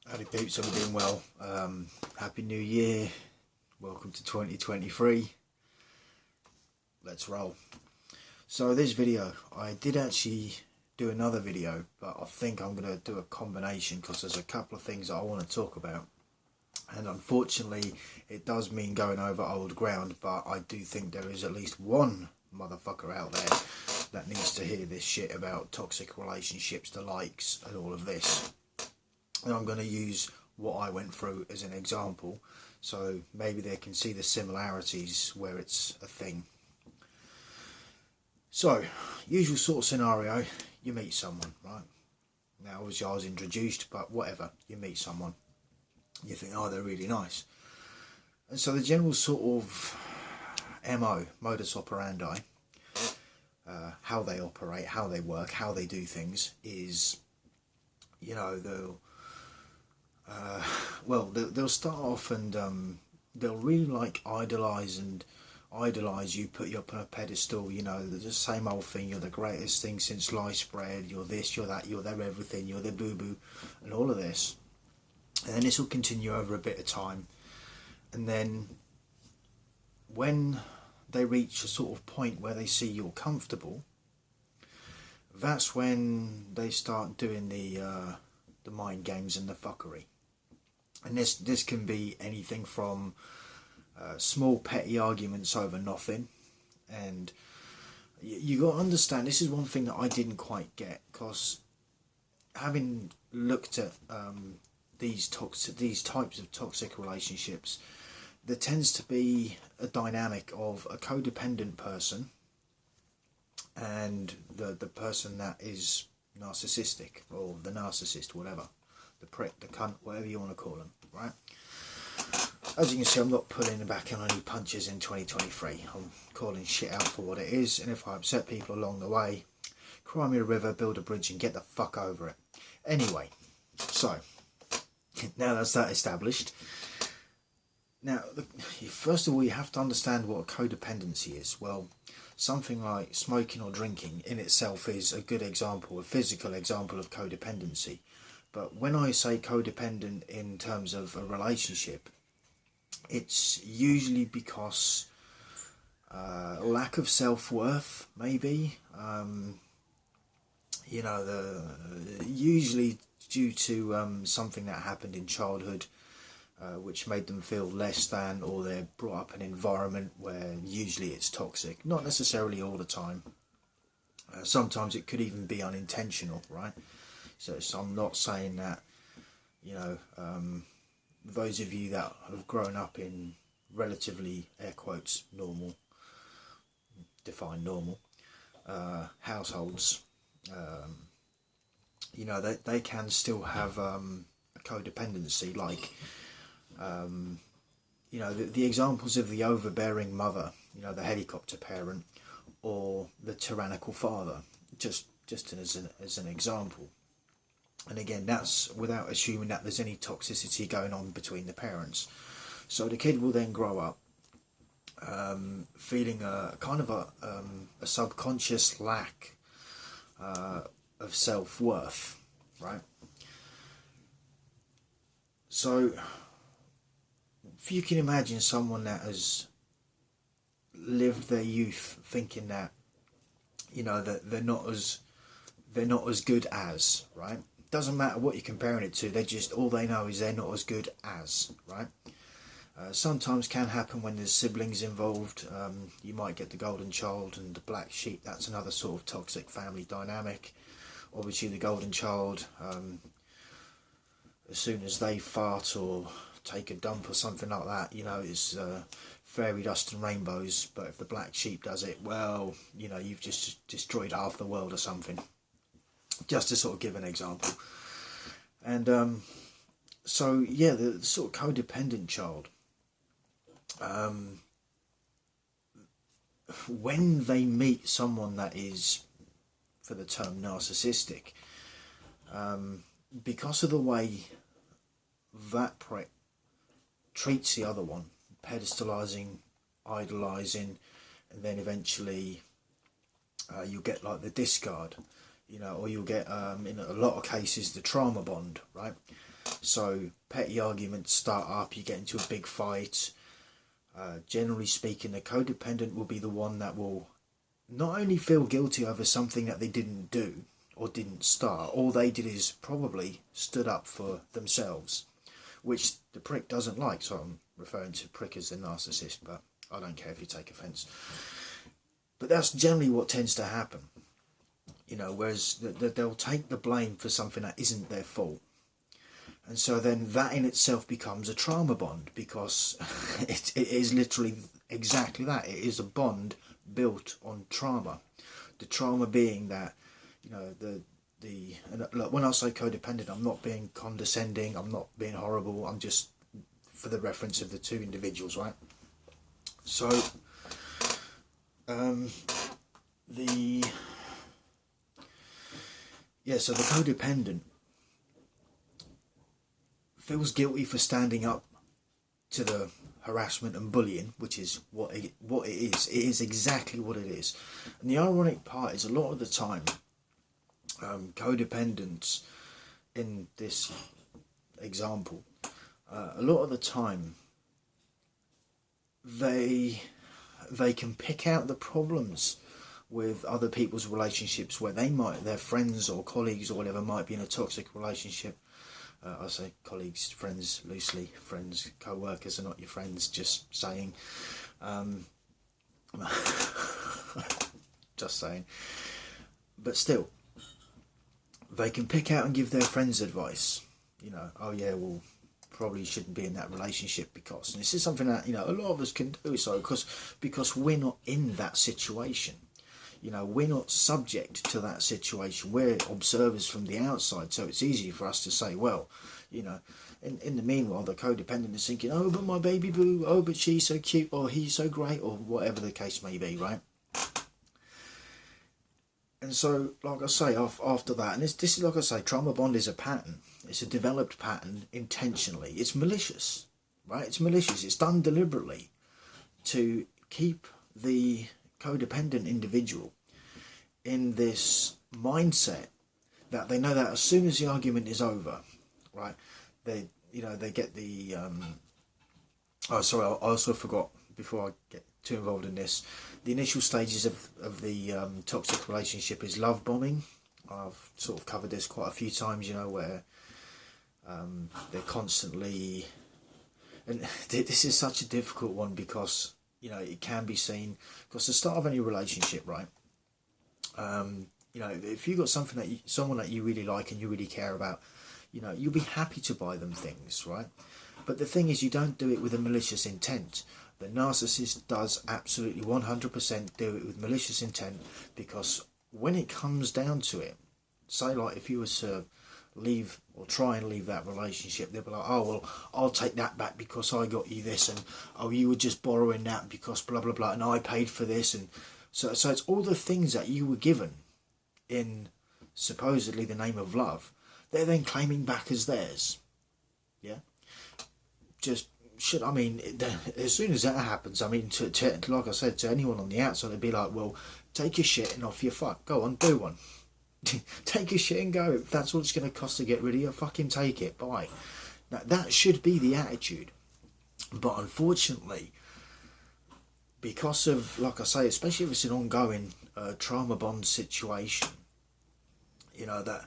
Howdy peeps, I'm doing well. Happy New Year. Welcome to 2023. Let's roll. So this video, I did actually do another video, but I think I'm going to do a combination because there's a couple of things that I want to talk about. And unfortunately, it does mean going over old ground, but I do think there is at least one motherfucker out there that needs to hear this shit about toxic relationships, the likes, and all of this. And I'm going to use what I went through as an example, so maybe they can see the similarities where it's a thing. So, usual sort of scenario, you meet someone, right? Now obviously I was introduced, but whatever, you meet someone. You think, oh, they're really nice. And so the general sort of MO, modus operandi, how they operate, how they work, how they do things is, you know, they'll start off and they'll really like idolise you, put you up on a pedestal, you know, the same old thing, you're the greatest thing since sliced bread, you're this, you're that, you're their everything, you're their boo-boo, and all of this. And then this will continue over a bit of time, and then when they reach a sort of point where they see you're comfortable, that's when they start doing the mind games and the fuckery. And this can be anything from small petty arguments over nothing. And you got to understand, this is one thing that I didn't quite get, because having looked at these types of toxic relationships, there tends to be a dynamic of a codependent person and the person that is narcissistic, or the narcissist, whatever, the prick, the cunt, whatever you want to call them, right? As you can see, I'm not pulling back on any punches in 2023. I'm calling shit out for what it is, and if I upset people along the way, cry me a river, build a bridge, and get the fuck over it. Anyway, so now that's that established. Now, first of all, you have to understand what codependency is. Well, something like smoking or drinking in itself is a good example, a physical example of codependency. But when I say codependent in terms of a relationship, it's usually because lack of self-worth, maybe. You know, usually due to something that happened in childhood, which made them feel less than, or they're brought up in an environment where usually it's toxic. Not necessarily all the time. Sometimes it could even be unintentional, right? So I'm not saying that, you know, those of you that have grown up in relatively, air quotes, normal, define normal, households, you know, they can still have a codependency, like, you know, the examples of the overbearing mother, you know, the helicopter parent, or the tyrannical father, just as an example. And again, that's without assuming that there's any toxicity going on between the parents. So the kid will then grow up feeling a kind of a subconscious lack of self-worth, right? So if you can imagine someone that has lived their youth thinking that, you know, that they're not as good as, right? Doesn't matter what you're comparing it to, all they know is they're not as good as, right? Sometimes can happen when there's siblings involved. You might get the golden child and the black sheep. That's another sort of toxic family dynamic. Obviously the golden child, as soon as they fart or take a dump or something like that, you know, it's fairy dust and rainbows. But if the black sheep does it, well, you know, you've just destroyed half the world or something. Just to sort of give an example. And so yeah, the sort of codependent child, when they meet someone that is, for the term, narcissistic, because of the way that prick treats the other one, pedestalising, idolising, and then eventually you'll get like the discard, you know, or you'll get in a lot of cases the trauma bond, right? So petty arguments start up, you get into a big fight. Generally speaking, the codependent will be the one that will not only feel guilty over something that they didn't do or didn't start, all they did is probably stood up for themselves, which the prick doesn't like. So I'm referring to prick as the narcissist, but I don't care if you take offence. But that's generally what tends to happen, whereas they'll take the blame for something that isn't their fault. And so then that in itself becomes a trauma bond, because it is literally exactly that. It is a bond built on trauma. The trauma being that, and look, when I say codependent, I'm not being condescending, I'm not being horrible, I'm just for the reference of the two individuals, right? So, so the codependent feels guilty for standing up to the harassment and bullying, which is what it is. It is exactly what it is. And the ironic part is, a lot of the time, codependents in this example, a lot of the time they can pick out the problems with other people's relationships, where their friends or colleagues or whatever might be in a toxic relationship. I say colleagues, friends loosely. Friends, co-workers are not your friends, just saying. Just saying. But still, they can pick out and give their friends advice. Oh yeah, well, probably shouldn't be in that relationship because... And this is something that, a lot of us can do so because we're not in that situation. We're not subject to that situation. We're observers from the outside, so it's easy for us to say, well, in the meanwhile, the codependent is thinking, oh, but my baby boo, oh, but she's so cute, or he's so great, or whatever the case may be, right? And so, like I say, after that, and this is, like I say, trauma bond is a pattern. It's a developed pattern intentionally. It's malicious, right? It's malicious. It's done deliberately to keep the codependent individual in this mindset that they know that as soon as the argument is over, right, they get the I also forgot, before I get too involved in this, the initial stages of the toxic relationship is love bombing. I've sort of covered this quite a few times, where they're constantly, and this is such a difficult one because it can be seen, because the start of any relationship, right? If you've got someone that you really like and you really care about, you'll be happy to buy them things, right? But the thing is, you don't do it with a malicious intent. The narcissist does absolutely 100% do it with malicious intent, because when it comes down to it, say like if you were to leave or try and leave that relationship, they'll be like, oh well, I'll take that back because I got you this, and oh, you were just borrowing that because blah blah blah, and I paid for this, and so it's all the things that you were given in supposedly the name of love, they're then claiming back as theirs. Yeah, just shit. I mean, as soon as that happens, I mean, to like I said, to anyone on the outside, they'd be like, well, take your shit and off you fuck, go on, do one. Take your shit and go. If that's what it's going to cost to get rid of you, fucking take it. Bye. Now, that should be the attitude. But unfortunately, because of, like I say, especially if it's an ongoing trauma bond situation, that,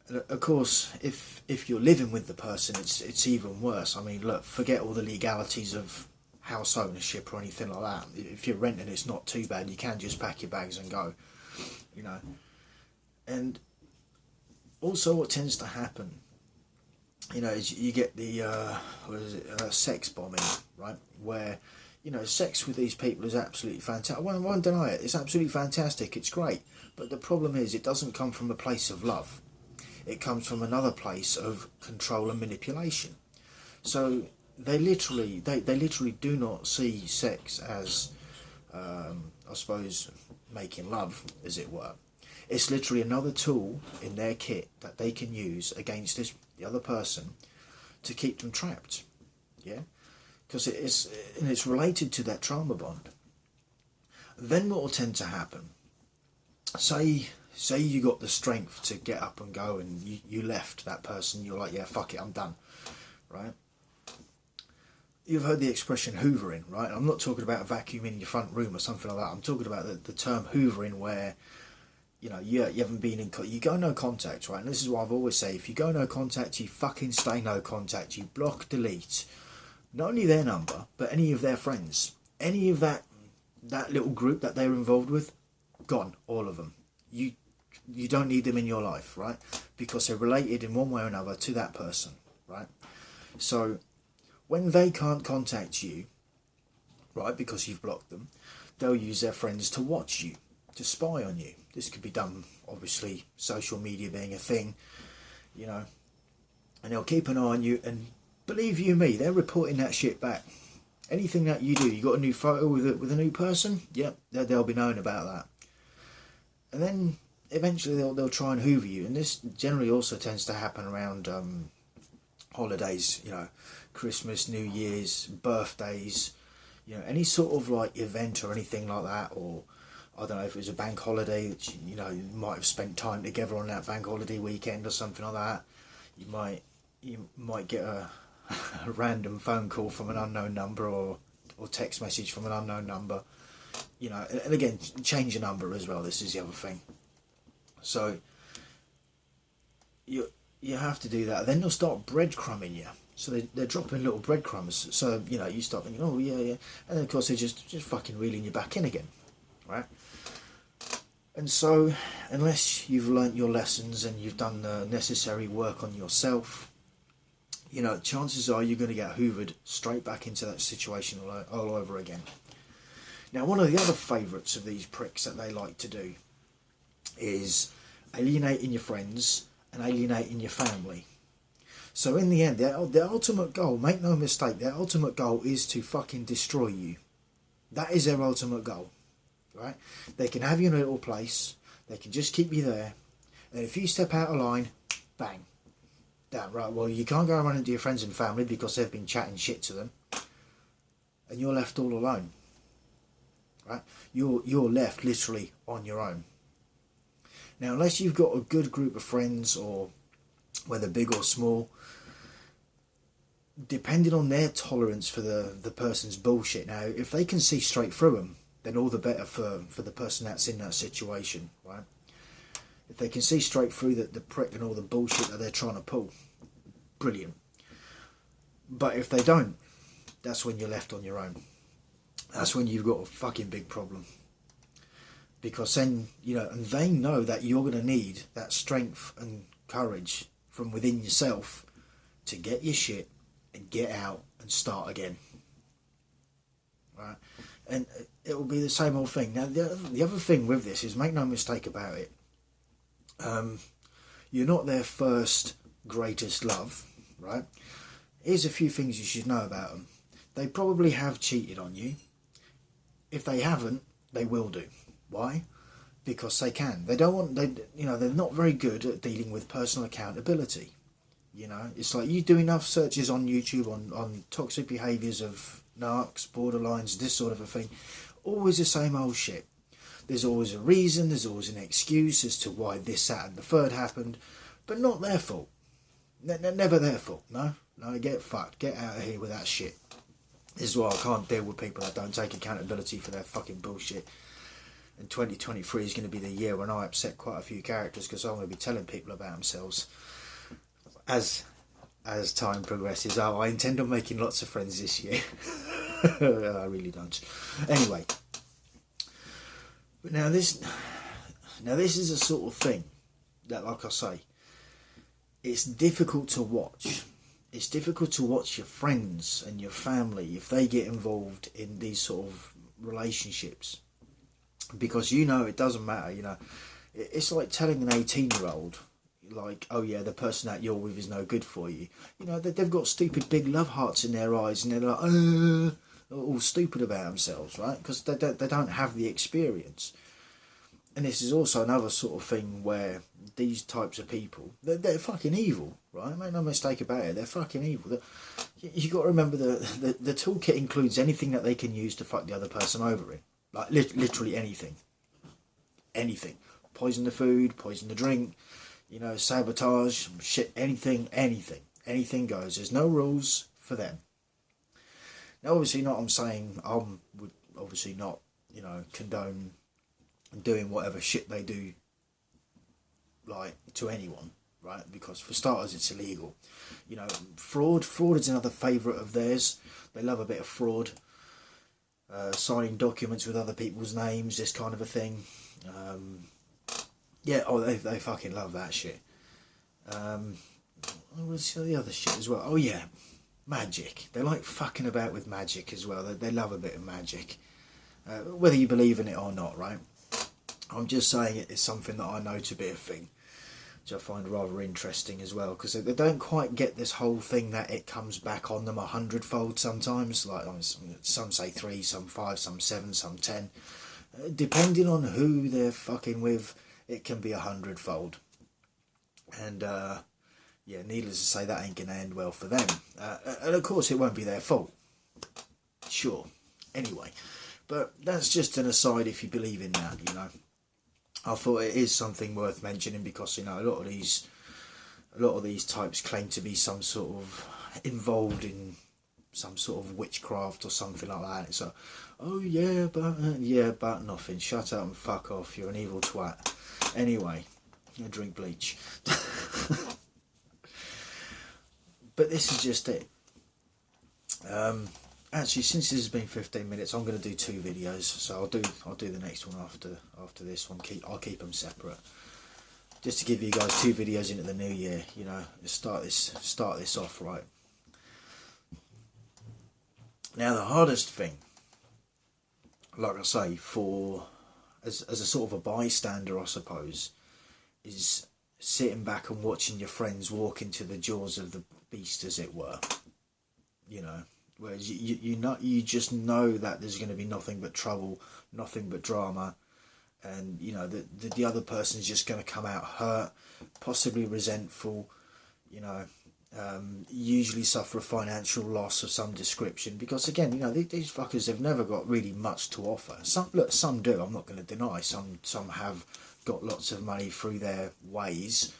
of course, if you're living with the person, it's even worse. I mean, look, forget all the legalities of house ownership or anything like that. If you're renting, it's not too bad. You can just pack your bags and go. And also what tends to happen, is you get the sex bombing, right, where sex with these people is absolutely fantastic. I won't deny it, it's absolutely fantastic, it's great, but the problem is it doesn't come from a place of love. It comes from another place of control and manipulation. So they literally do not see sex as I suppose making love, as it were. It's literally another tool in their kit that they can use against the other person to keep them trapped. Yeah, because it's related to that trauma bond. Then what will tend to happen? Say say you got the strength to get up and go, and you left that person, you're like, yeah, fuck it, I'm done, right? You've heard the expression hoovering, right? I'm not talking about vacuuming your front room or something like that. I'm talking about the term hoovering, where, you know, you haven't been in, you go no contact, right? And this is what I've always say, if you go no contact, you fucking stay no contact. You block, delete, not only their number, but any of their friends. Any of that little group that they're involved with, gone, all of them. You don't need them in your life, right? Because they're related in one way or another to that person, right? So when they can't contact you, right, because you've blocked them, they'll use their friends to watch you, to spy on you. This could be done, obviously, social media being a thing, you know, and they'll keep an eye on you, and believe you me, they're reporting that shit back. Anything that you do, you got a new photo with a new person, yep, they'll be knowing about that. And then eventually they'll try and hoover you, and this generally also tends to happen around holidays, you know, Christmas, New Year's, birthdays, you know, any sort of like event or anything like that, or I don't know if it was a bank holiday that you know, you might have spent time together on that bank holiday weekend or something like that. You might get a random phone call from an unknown number, or text message from an unknown number, you know, and again, change your number as well. This is the other thing. So you have to do that. Then they'll start breadcrumbing you. So they're dropping little breadcrumbs. So, you know, you start thinking, oh yeah, yeah, and then of course they're just fucking reeling you back in again, right? And so, unless you've learnt your lessons and you've done the necessary work on yourself, you know, chances are you're going to get hoovered straight back into that situation all over again. Now, one of the other favourites of these pricks that they like to do is alienating your friends and alienating your family. So in the end, their ultimate goal, make no mistake, their ultimate goal is to fucking destroy you. That is their ultimate goal, right? They can have you in a little place, they can just keep you there, and if you step out of line, bang. Damn right, well, you can't go around into your friends and family because they've been chatting shit to them, and you're left all alone, right? You're left literally on your own. Now, unless you've got a good group of friends, or whether big or small, depending on their tolerance for the person's bullshit. Now, if they can see straight through them, then all the better for the person that's in that situation, right? If they can see straight through the prick and all the bullshit that they're trying to pull, brilliant. But if they don't, that's when you're left on your own. That's when you've got a fucking big problem. Because then, you know, and they know that you're going to need that strength and courage from within yourself to get your shit and get out and start again, right? And it will be the same old thing. Now, the other thing with this is, make no mistake about it, you're not their first greatest love, right? Here's a few things you should know about them. They probably have cheated on you. If they haven't, they will do. Why? Because they can. They don't want. They're not very good at dealing with personal accountability. You know, it's like you do enough searches on YouTube on toxic behaviours of narcs, borderlines, this sort of a thing. Always the same old shit. There's always a reason. There's always an excuse as to why this, that, and the third happened, but not their fault. Never their fault. No, get fucked. Get out of here with that shit. This is why I can't deal with people that don't take accountability for their fucking bullshit. And 2023 is going to be the year when I upset quite a few characters, because I'm going to be telling people about themselves as time progresses. Oh, I intend on making lots of friends this year. I really don't. Anyway, but now this is a sort of thing that, like I say, it's difficult to watch. It's difficult to watch your friends and your family if they get involved in these sort of relationships. Because, you know, it doesn't matter, you know. It's like telling an 18-year-old, like, oh yeah, the person that you're with is no good for you. You know, they've got stupid big love hearts in their eyes, and they're like, all stupid about themselves, right? Because they don't have the experience. And this is also another sort of thing where these types of people, they're fucking evil, right? Make no mistake about it, they're fucking evil. You got to remember the toolkit includes anything that they can use to fuck the other person over in. Like, literally anything. Anything. poison the food, poison the drink, you know, sabotage, shit, anything goes. There's no rules for them. Now, obviously not, I'm saying I would obviously not, you know, condone doing whatever shit they do, like, to anyone, right? Because for starters, it's illegal. You know, fraud is another favourite of theirs. They love a bit of fraud. Signing documents with other people's names, this kind of a thing. Yeah, oh, they fucking love that shit. What's the other shit as well? Oh yeah, magic. They like fucking about with magic as well. They love a bit of magic. Whether you believe in it or not, right? I'm just saying it is something that I know to be a thing, which I find rather interesting as well, because they don't quite get this whole thing that it comes back on them 100-fold sometimes. Like, some say 3, some 5, some 7, some 10. Depending on who they're fucking with, it can be 100-fold. And yeah, needless to say, that ain't gonna end well for them. And of course, it won't be their fault. Sure. Anyway, but that's just an aside if you believe in that, you know. I thought it is something worth mentioning because, you know, a lot of these types claim to be some sort of involved in some sort of witchcraft or something like that. It's like, oh yeah, but nothing. Shut up and fuck off. You're an evil twat. Anyway, I drink bleach. But this is just it. Actually, since this has been 15 minutes, I'm going to do 2 videos. So I'll do the next one after this one. I'll keep them separate, just to give you guys 2 videos into the new year. You know, start this off right. Now, the hardest thing, like I say, as a sort of a bystander, I suppose, is sitting back and watching your friends walk into the jaws of the beast, as it were. You know. Whereas you just know that there's going to be nothing but trouble, nothing but drama, and you know the other person's just going to come out hurt, possibly resentful, you know, usually suffer a financial loss of some description, because again, you know, these fuckers, they've never got really much to offer. Some do. I'm not going to deny. Some have got lots of money through their ways,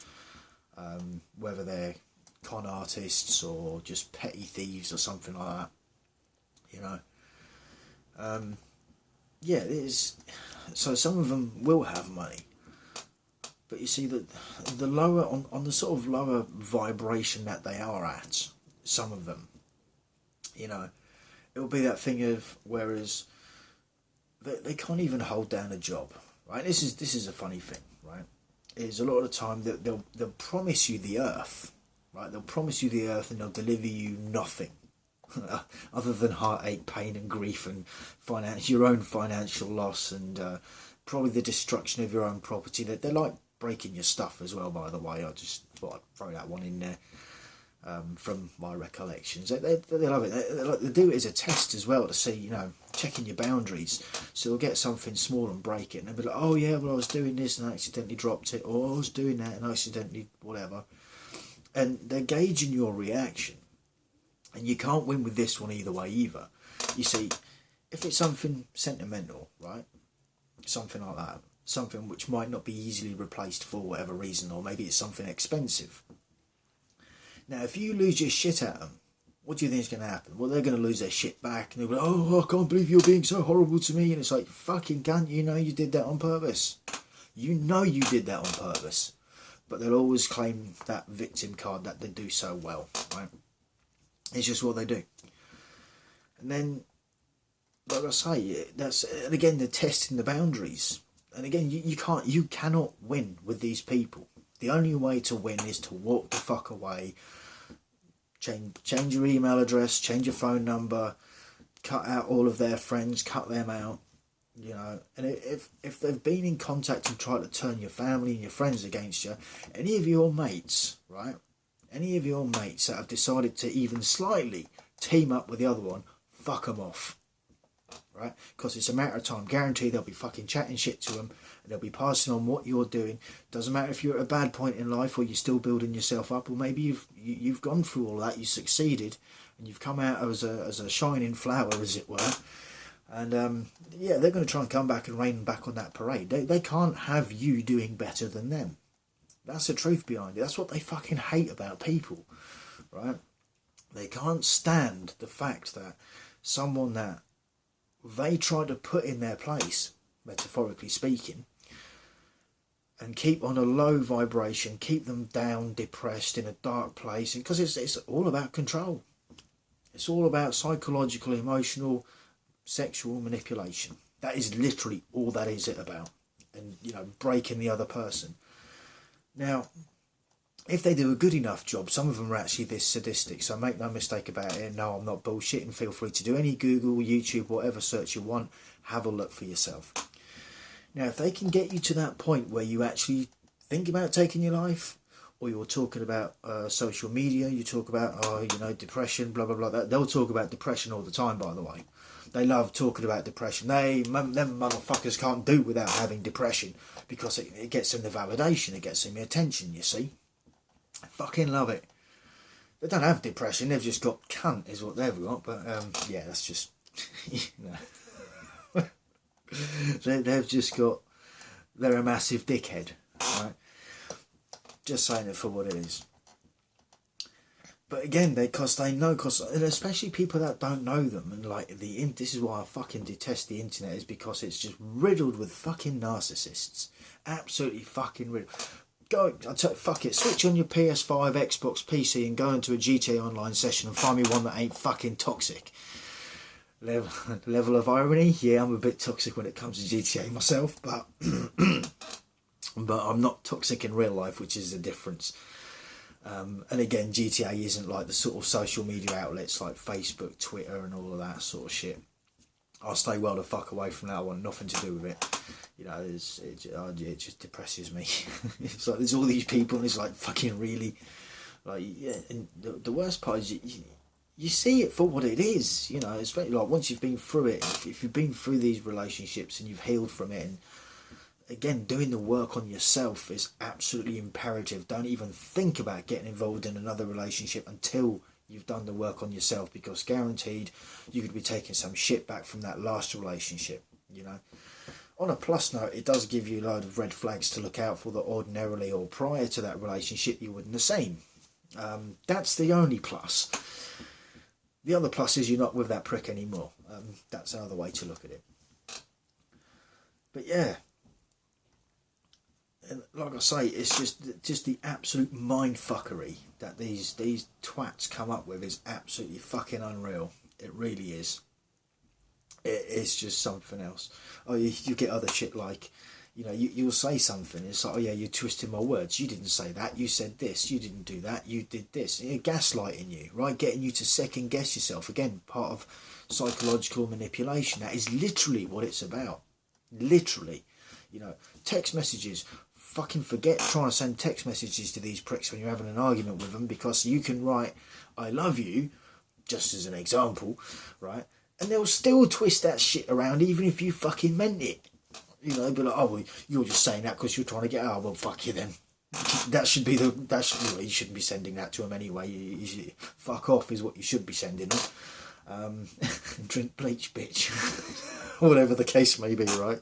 whether they're con artists or just petty thieves or something like that, you know. Yeah, it is. So some of them will have money, but you see that the lower on the sort of lower vibration that they are at, some of them, you know, it will be that thing of, whereas they can't even hold down a job, right? This is a funny thing, right? Is a lot of the time that they'll promise you the earth. Right, they'll promise you the earth and they'll deliver you nothing other than heartache, pain and grief and your own financial loss, and probably the destruction of your own property. They're like breaking your stuff as well, by the way. I just thought I'd throw that one in there from my recollections. They love it. They do it as a test as well, to see, you know, checking your boundaries. So they'll get something small and break it, and they'll be like, oh yeah, well I was doing this and I accidentally dropped it, or I was doing that and I accidentally whatever. And they're gauging your reaction. And you can't win with this one either way either. You see, if it's something sentimental, right? Something like that. Something which might not be easily replaced for whatever reason, or maybe it's something expensive. Now, if you lose your shit at them, what do you think is going to happen? Well, they're going to lose their shit back. And they'll be like, oh, I can't believe you're being so horrible to me. And it's like, fucking cunt, you know you did that on purpose. You know you did that on purpose. But they'll always claim that victim card that they do so well, right? It's just what they do. And then, like I say, and again, they're testing the boundaries. And again, you cannot win with these people. The only way to win is to walk the fuck away, change your email address, change your phone number, cut out all of their friends, cut them out. You know, and if they've been in contact and tried to turn your family and your friends against you, any of your mates, right? Any of your mates that have decided to even slightly team up with the other one, fuck them off, right? Because it's a matter of time. Guarantee they'll be fucking chatting shit to them, and they'll be passing on what you're doing. Doesn't matter if you're at a bad point in life or you're still building yourself up, or maybe you've gone through all that, you succeeded, and you've come out as a shining flower, as it were. And yeah, they're going to try and come back and rain back on that parade. They can't have you doing better than them. That's the truth behind it. That's what they fucking hate about people, right? They can't stand the fact that someone that they try to put in their place, metaphorically speaking, and keep on a low vibration, keep them down, depressed, in a dark place, because it's all about control. It's all about psychological, emotional, sexual manipulation. That is literally all that is it about. And, you know, breaking the other person. Now, if they do a good enough job, some of them are actually this sadistic, so make no mistake about it. No, I'm not bullshitting. Feel free to do any Google, YouTube, whatever search you want. Have a look for yourself. Now, if they can get you to that point where you actually think about taking your life, or you're talking about social media, you talk about, depression, blah, blah, blah. They'll talk about depression all the time, by the way. They love talking about depression. Them motherfuckers can't do without having depression, because it gets them the validation, it gets them the attention, you see. I fucking love it. They don't have depression, they've just got cunt is what they've got, but yeah, that's just, they've just got, they're a massive dickhead, right? Just saying it for what it is. But again, because they know, and especially people that don't know them, and like this is why I fucking detest the internet, is because it's just riddled with fucking narcissists. Absolutely fucking riddled. Fuck it, switch on your PS5, Xbox, PC and go into a GTA Online session and find me one that ain't fucking toxic. Level of irony, yeah, I'm a bit toxic when it comes to GTA myself, but but I'm not toxic in real life, which is the difference. And again, GTA isn't like the sort of social media outlets like Facebook, Twitter and all of that sort of shit. I'll stay well the fuck away from that. I want nothing to do with it. You know, it just depresses me. It's like there's all these people and it's like fucking really, like, yeah. And the worst part is you see it for what it is, you know, especially like once you've been through it, if you've been through these relationships and you've healed from it, and again, doing the work on yourself is absolutely imperative. Don't even think about getting involved in another relationship until you've done the work on yourself, because guaranteed you could be taking some shit back from that last relationship, you know. On a plus note, it does give you a load of red flags to look out for that ordinarily or prior to that relationship you wouldn't have seen. That's the only plus. The other plus is you're not with that prick anymore. That's another way to look at it. But yeah, and like I say, it's just the absolute mindfuckery that these twats come up with is absolutely fucking unreal. It really is. It's just something else. Oh, you get other shit like, you know, you'll say something, it's like, oh yeah, you're twisting my words, you didn't say that, you said this, you didn't do that, you did this. Gaslighting you, right? Getting you to second guess yourself. Again, part of psychological manipulation. That is literally what it's about. Literally. You know, text messages. Fucking forget trying to send text messages to these pricks when you're having an argument with them, because you can write I love you, just as an example, right? And they'll still twist that shit around even if you fucking meant it. You know, be like, oh, well, you're just saying that because you're trying to get out. Well, fuck you then. You shouldn't be sending that to them anyway. You should, fuck off is what you should be sending them. Drink bleach, bitch. Whatever the case may be, right?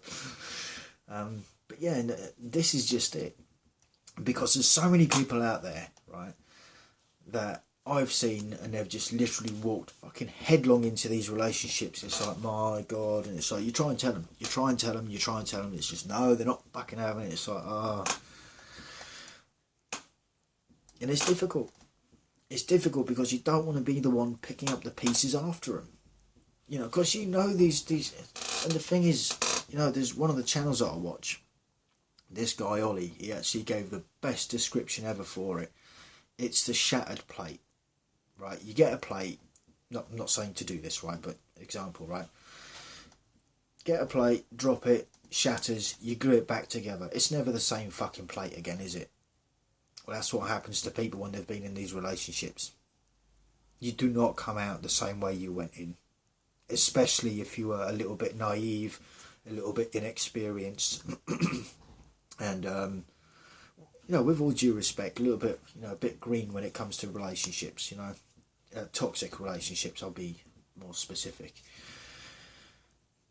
But yeah, and this is just it. Because there's so many people out there, right, that I've seen, and they've just literally walked fucking headlong into these relationships. It's like, my God. And it's like, you try and tell them. It's just, no, they're not fucking having it. It's like, And it's difficult. It's difficult because you don't want to be the one picking up the pieces after them. You know, because you know these. And the thing is, you know, there's one of the channels that I watch. This guy, Ollie, he actually gave the best description ever for it. It's the shattered plate. Right, you get a plate, I'm not saying to do this, right, but example, right, get a plate, drop it, shatters, you glue it back together. It's never the same fucking plate again, is it? Well, that's what happens to people when they've been in these relationships. You do not come out the same way you went in, especially if you were a little bit naive, a little bit inexperienced, and you know, with all due respect, a little bit, you know, a bit green when it comes to relationships, you know, toxic relationships, I'll be more specific.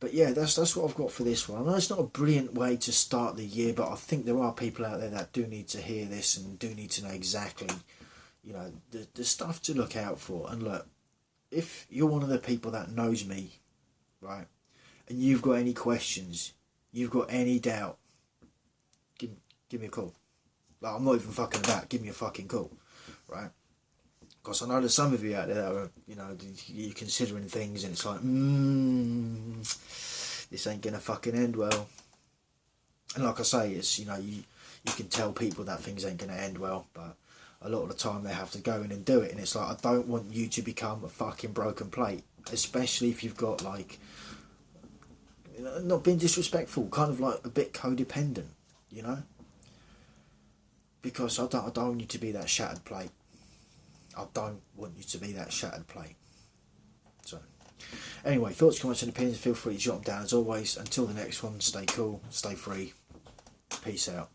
But yeah, that's what I've got for this one. I know it's not a brilliant way to start the year, but I think there are people out there that do need to hear this and do need to know exactly, you know, the stuff to look out for. And look, if you're one of the people that knows me, right, and you've got any questions, you've got any doubt, give me a call. Like, I'm not even fucking about. Give me a fucking call, right? Because I know there's some of you out there that are, you know, you're considering things and it's like, this ain't gonna fucking end well. And like I say, it's, you know, you can tell people that things ain't gonna end well, but a lot of the time they have to go in and do it. And it's like, I don't want you to become a fucking broken plate, especially if you've got, like, you know, not being disrespectful, kind of like a bit codependent, you know? Because I don't want you to be that shattered plate. I don't want you to be that shattered plate. So, anyway, thoughts, comments and opinions, feel free to jot them down. As always, until the next one, stay cool, stay free. Peace out.